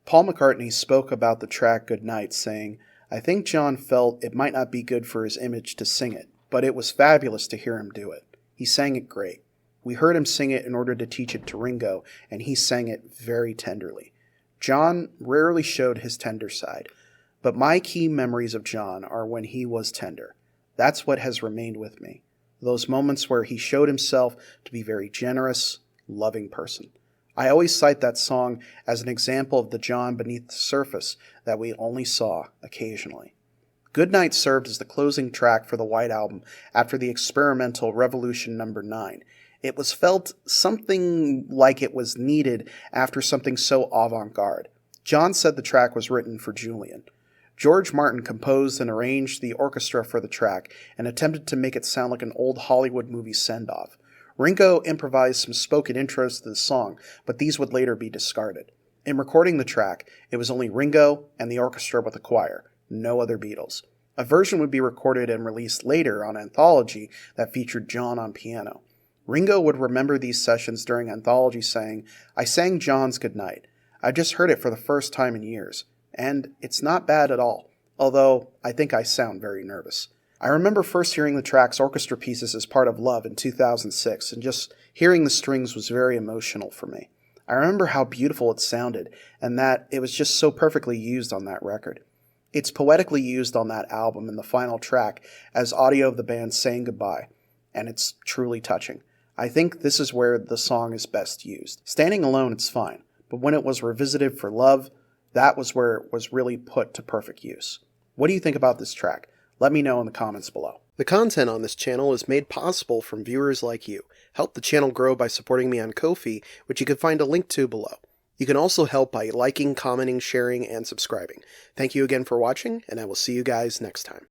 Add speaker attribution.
Speaker 1: Paul McCartney spoke about the track Good Night, saying, "I think John felt it might not be good for his image to sing it, but it was fabulous to hear him do it. He sang it great. We heard him sing it in order to teach it to Ringo, and he sang it very tenderly. John rarely showed his tender side, but my key memories of John are when he was tender. That's what has remained with me. Those moments where he showed himself to be a very generous, loving person. I always cite that song as an example of the John beneath the surface that we only saw occasionally." Goodnight served as the closing track for the White Album after the experimental Revolution No. 9. It was felt something like it was needed after something so avant-garde. John said the track was written for Julian. George Martin composed and arranged the orchestra for the track and attempted to make it sound like an old Hollywood movie send-off. Ringo improvised some spoken intros to the song, but these would later be discarded. In recording the track, it was only Ringo and the orchestra with a choir, no other Beatles. A version would be recorded and released later on Anthology that featured John on piano. Ringo would remember these sessions during Anthology saying, "I sang John's Goodnight. I just heard it for the first time in years, and it's not bad at all, although I think I sound very nervous. I remember first hearing the track's orchestra pieces as part of Love in 2006, and just hearing the strings was very emotional for me. I remember how beautiful it sounded, and that it was just so perfectly used on that record. It's poetically used on that album in the final track as audio of the band saying goodbye, and it's truly touching. I think this is where the song is best used. Standing alone, it's fine, but when it was revisited for Love, that was where it was really put to perfect use. What do you think about this track? Let me know in the comments below." The content on this channel is made possible from viewers like you. Help the channel grow by supporting me on Ko-fi, which you can find a link to below. You can also help by liking, commenting, sharing, and subscribing. Thank you again for watching, and I will see you guys next time.